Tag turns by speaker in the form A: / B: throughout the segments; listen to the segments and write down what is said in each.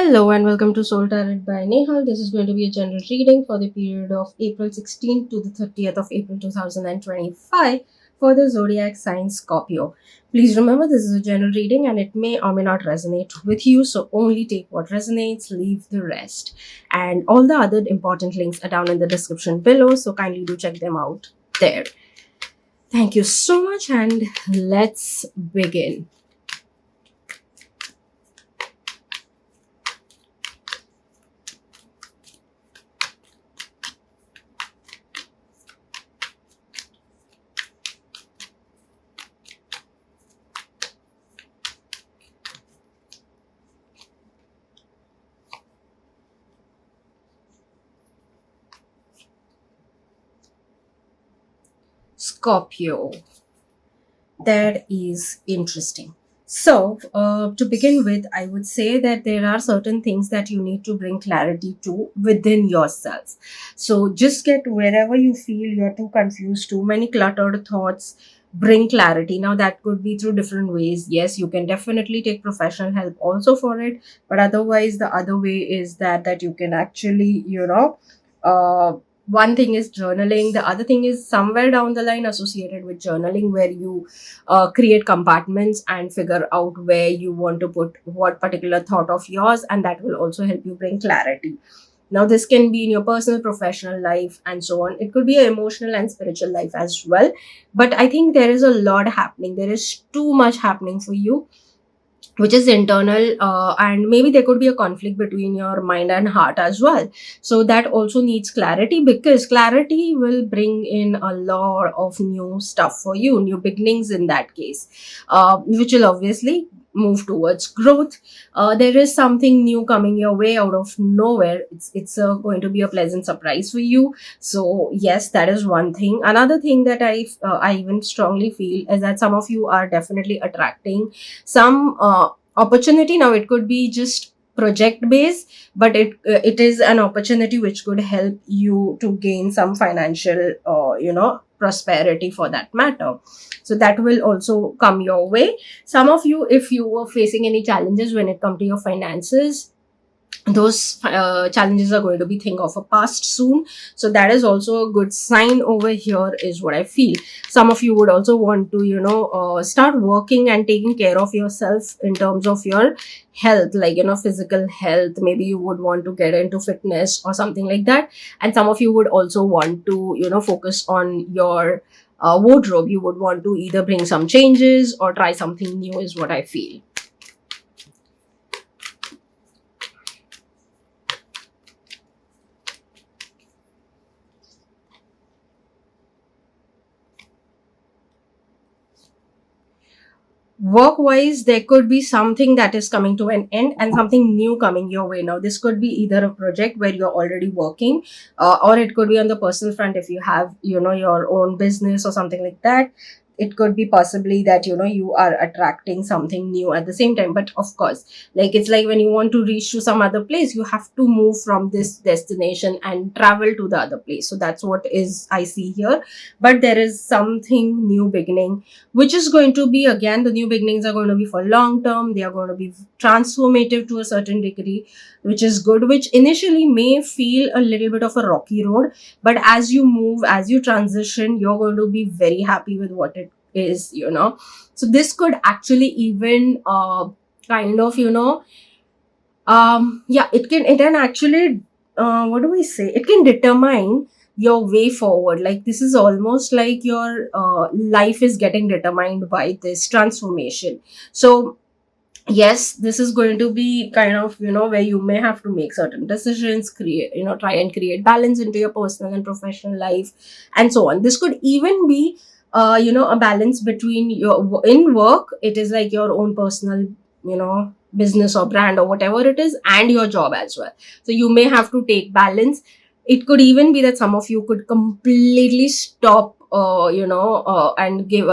A: Hello and welcome to Soul Tarot by Nehal. This is going to be a general reading for the period of April 16th to the 30th of April 2025 for the zodiac sign Scorpio. Please remember this is a general reading and it may or may not resonate with you, so only take what resonates, leave the rest. And all the other important links are down in the description below, so kindly do check them out there. Thank you so much and let's begin. Scorpio. That is interesting. So, to begin with, I would say that there are certain things that you need to bring clarity to within yourself. So, just get wherever you feel you're too confused, too many cluttered thoughts, bring clarity. Now, that could be through different ways. Yes, you can definitely take professional help also for it, but otherwise, the other way is that you can actually, one thing is journaling, the other thing is somewhere down the line associated with journaling where you create compartments and figure out where you want to put what particular thought of yours, and that will also help you bring clarity. Now this can be in your personal professional life and so on. It could be an emotional and spiritual life as well, but I think there is a lot happening, there is too much happening for you which is internal, and maybe there could be a conflict between your mind and heart as well. So that also needs clarity, because clarity will bring in a lot of new stuff for you, new beginnings in that case, which will obviously move towards growth. There is something new coming your way out of nowhere. It's going to be a pleasant surprise for you. So yes, that is one thing. Another thing that I even strongly feel is that some of you are definitely attracting some opportunity. Now it could be just project based, but it is an opportunity which could help you to gain some financial prosperity for that matter. So that will also come your way. Some of you, if you were facing any challenges when it comes to your finances, those challenges are going to be thing of a past soon. So that is also a good sign over here is what I feel. Some of you would also want to start working and taking care of yourself in terms of your health, like physical health. Maybe you would want to get into fitness or something like that. And some of you would also want to focus on your wardrobe. You would want to either bring some changes or try something new is what I feel. Work wise, there could be something that is coming to an end and something new coming your way. Now this could be either a project where you're already working, or it could be on the personal front if you have your own business or something like that. It could be possibly that you are attracting something new at the same time. But of course, like it's like when you want to reach to some other place, you have to move from this destination and travel to the other place. So that's what is I see here. But there is something new beginning, which is going to be, again, the new beginnings are going to be for long term. They are going to be transformative to a certain degree, which is good, which initially may feel a little bit of a rocky road, but as you move, as you transition, you're going to be very happy with what it is. So this could actually even kind of yeah, it can actually what do we say, it can determine your way forward. Like this is almost like your life is getting determined by this transformation. So yes, this is going to be kind of where you may have to make certain decisions, create try and create balance into your personal and professional life and so on. This could even be a balance between your in work, it is like your own personal business or brand or whatever it is, and your job as well. So you may have to take balance. It could even be that some of you could completely stop and give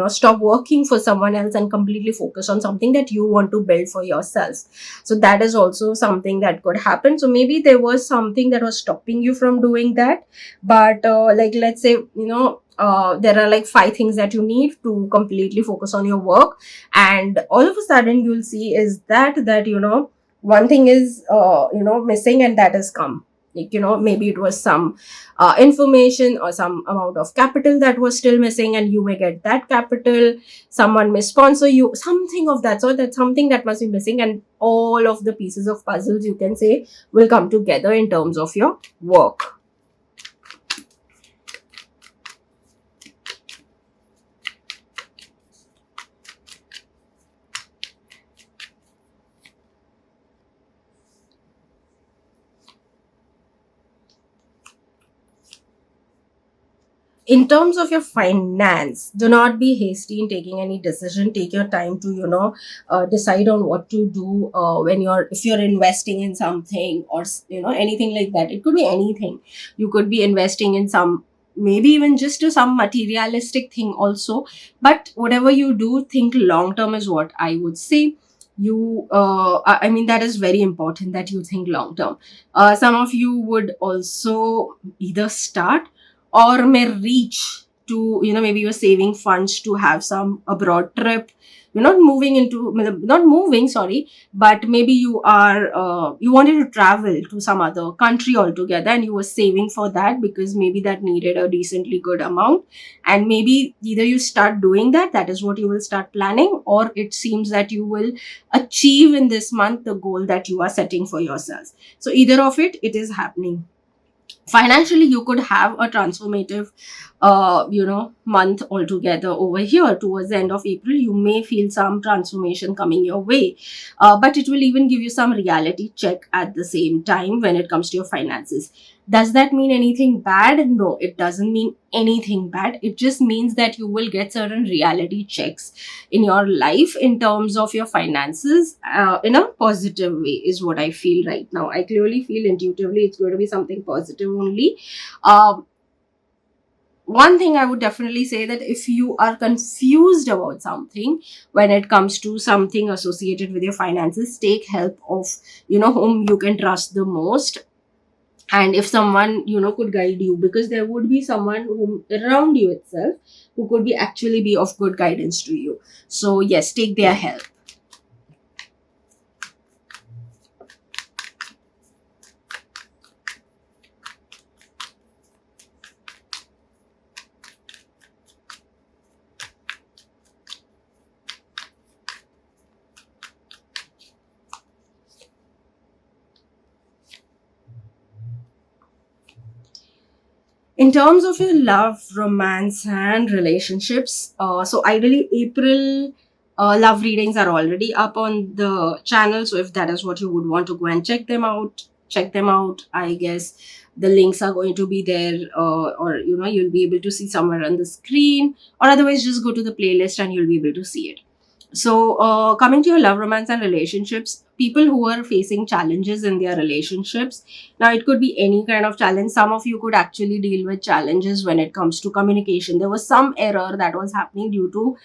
A: stop working for someone else and completely focus on something that you want to build for yourself. So that is also something that could happen. So maybe there was something that was stopping you from doing that, but like let's say there are like 5 things that you need to completely focus on your work, and all of a sudden you'll see is that One thing is missing, and that has come. Like, maybe it was some information or some amount of capital that was still missing, and you may get that capital. Someone may sponsor you, something of that sort. That's something that must be missing, and all of the pieces of puzzles, you can say, will come together in terms of your work. In terms of your finance, do not be hasty in taking any decision. Take your time to decide on what to do, when you're if you're investing in something, or anything like that. It could be anything. You could be investing in some, maybe even just to some materialistic thing also. But whatever you do, think long term is what I would say. I mean, that is very important, that you think long term. Some of you would also either start or may reach to, maybe you're saving funds to have some abroad trip. You're not moving into, not moving, sorry, but maybe you wanted to travel to some other country altogether, and you were saving for that because maybe that needed a decently good amount. And maybe either you start doing that, that is what you will start planning, or it seems that you will achieve in this month the goal that you are setting for yourselves. So either of it is happening. Financially, you could have a transformative month altogether. Over here towards the end of April, you may feel some transformation coming your way, but it will even give you some reality check at the same time when it comes to your finances. Does that mean anything bad? No, it doesn't mean anything bad. It just means that you will get certain reality checks in your life in terms of your finances, in a positive way, is what I feel right now. I clearly feel intuitively it's going to be something positive only. um, One thing I would definitely say, that if you are confused about something when it comes to something associated with your finances, take help of whom you can trust the most. And if someone could guide you, because there would be someone whom around you itself who could be actually be of good guidance to you. So yes, take their help. In terms of your love, romance, and relationships, so ideally, April love readings are already up on the channel. So if that is what you would want to go and check them out. I guess the links are going to be there, or you'll be able to see somewhere on the screen, or otherwise just go to the playlist and you'll be able to see it. So, coming to your love, romance, and relationships, people who are facing challenges in their relationships. Now, it could be any kind of challenge. Some of you could actually deal with challenges when it comes to communication. There was some error that was happening due to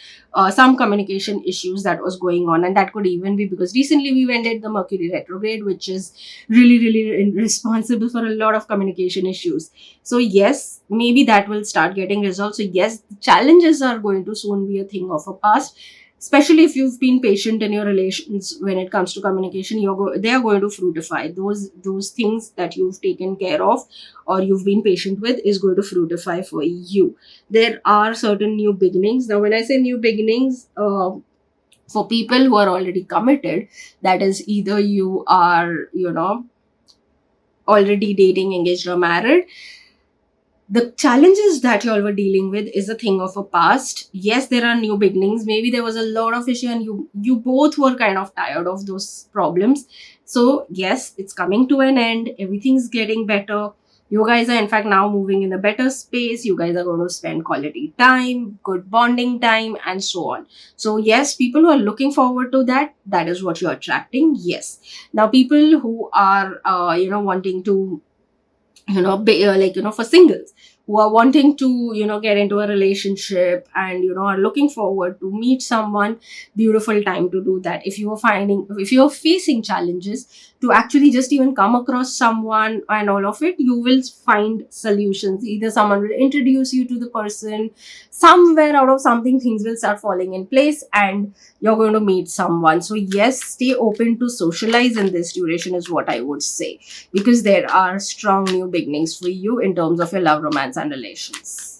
A: some communication issues that was going on, and that could even be because recently we ended the Mercury retrograde, which is really, really responsible for a lot of communication issues. So, yes, maybe that will start getting resolved. So, yes, challenges are going to soon be a thing of a past, especially if you've been patient in your relations when it comes to communication. They are going to fructify. Those things that you've taken care of or you've been patient with is going to fructify for you. There are certain new beginnings. Now when I say new beginnings, for people who are already committed, that is either you are already dating, engaged, or married, the challenges that you all were dealing with is a thing of a past. Yes, there are new beginnings. Maybe there was a lot of issue and you both were kind of tired of those problems. So yes, it's coming to an end. Everything's getting better. You guys are in fact now moving in a better space. You guys are going to spend quality time, good bonding time, and so on. So yes, people who are looking forward to that, that is what you're attracting. Yes. Now people who are wanting to for singles who are wanting to, get into a relationship, and are looking forward to meet someone, beautiful time to do that. If you're facing challenges, to actually just even come across someone and all of it, you will find solutions. Either someone will introduce you to the person, somewhere out of something things will start falling in place, and you're going to meet someone. So yes, stay open to socialize in this duration is what I would say, because there are strong new beginnings for you in terms of your love, romance, and relations.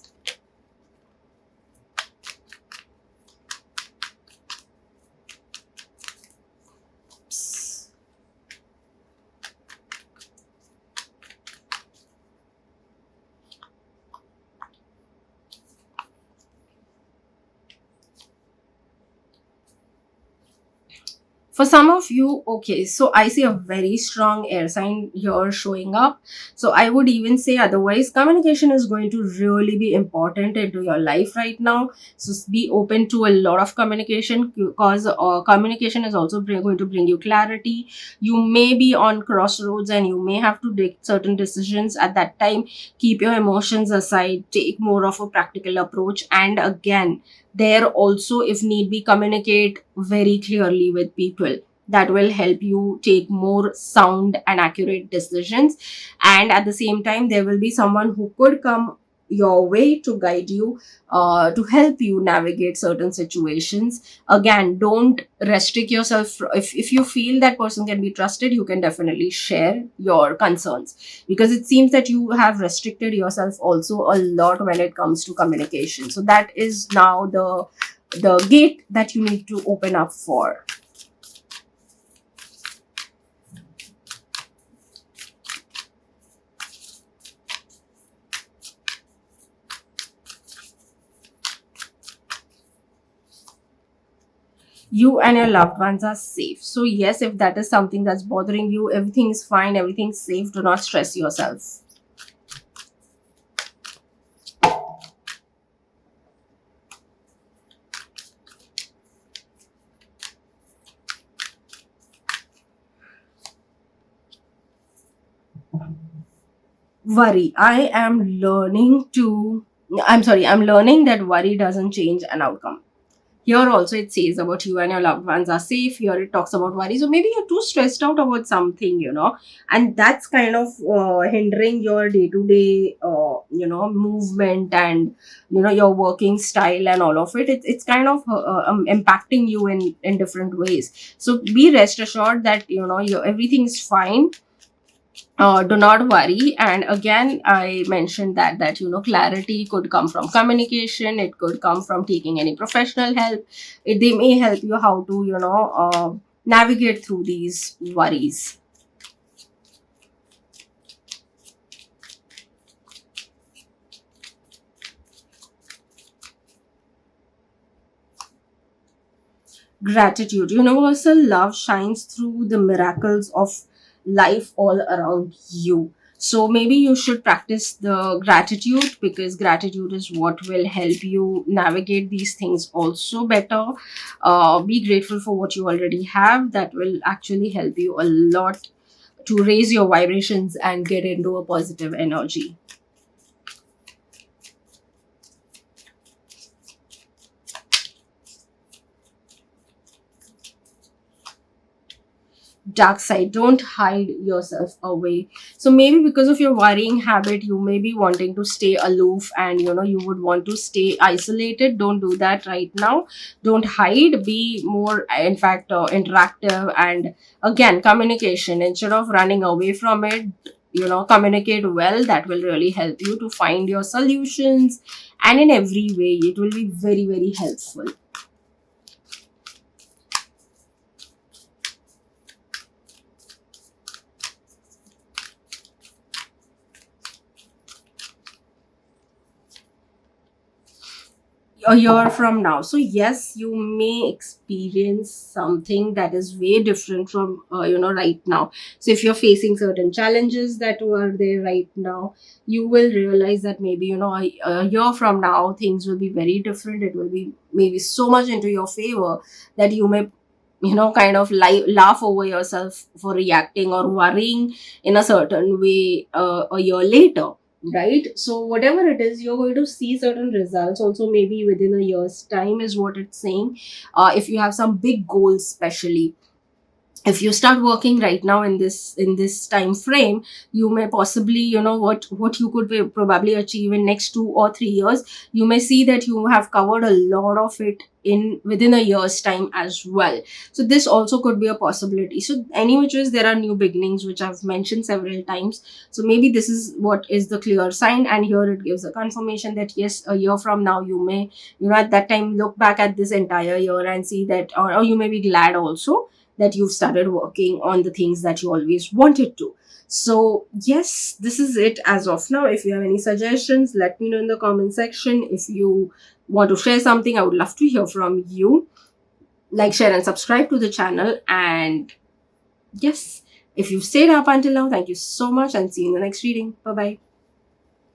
A: For some of you, okay, so I see a very strong air sign here showing up. So I would even say otherwise, communication is going to really be important into your life right now. So be open to a lot of communication, because communication is also going to bring you clarity. You may be on crossroads and you may have to make certain decisions at that time. Keep your emotions aside, take more of a practical approach, and again, there also, if need be, communicate very clearly with people. That will help you take more sound and accurate decisions. And at the same time, there will be someone who could come your way to guide you, to help you navigate certain situations. Again, don't restrict yourself. If you feel that person can be trusted, you can definitely share your concerns, because it seems that you have restricted yourself also a lot when it comes to communication. So that is now the gate that you need to open up for. You and your loved ones are safe. So yes, if that is something that's bothering you, everything is fine, everything's safe, do not stress yourself. Worry, I'm learning that worry doesn't change an outcome. Here also it says about you and your loved ones are safe. Here it talks about worry. So maybe you're too stressed out about something, and that's kind of hindering your day to day, movement, and your working style and all of it. It's kind of impacting you in different ways. So be rest assured that everything's fine. Do not worry. And again, I mentioned that clarity could come from communication, it could come from taking any professional help. They may help you how to navigate through these worries. Gratitude, universal love shines through the miracles of life all around you. So maybe you should practice the gratitude, because gratitude is what will help you navigate these things also better. Be grateful for what you already have. That will actually help you a lot to raise your vibrations and get into a positive energy. Dark side, don't hide yourself away. So maybe because of your worrying habit, you may be wanting to stay aloof, and you would want to stay isolated. Don't do that right now. Don't hide, be more, in fact, interactive. And again, communication, instead of running away from it, communicate well. That will really help you to find your solutions, and in every way it will be very, very helpful. A year from now. So yes, you may experience something that is way different from right now. So if you're facing certain challenges that were there right now, you will realize that maybe a year from now things will be very different. It will be maybe so much into your favor that you may kind of laugh over yourself for reacting or worrying in a certain way a year later. right? So whatever it is, you're going to see certain results also, maybe within a year's time is what it's saying. If you have some big goals, especially if you start working right now in this time frame, you may possibly, what you could probably achieve in next 2 or 3 years, you may see that you have covered a lot of it in within a year's time as well. So this also could be a possibility. So any which ways, there are new beginnings, which I've mentioned several times. So maybe this is what is the clear sign, and here it gives a confirmation that yes, a year from now you may, at that time, look back at this entire year and see that, or you may be glad also that you've started working on the things that you always wanted to. So, yes, this is it as of now. If you have any suggestions, let me know in the comment section. If you want to share something, I would love to hear from you. Like, share, and subscribe to the channel. And yes, if you've stayed up until now, thank you so much, and see you in the next reading. Bye bye.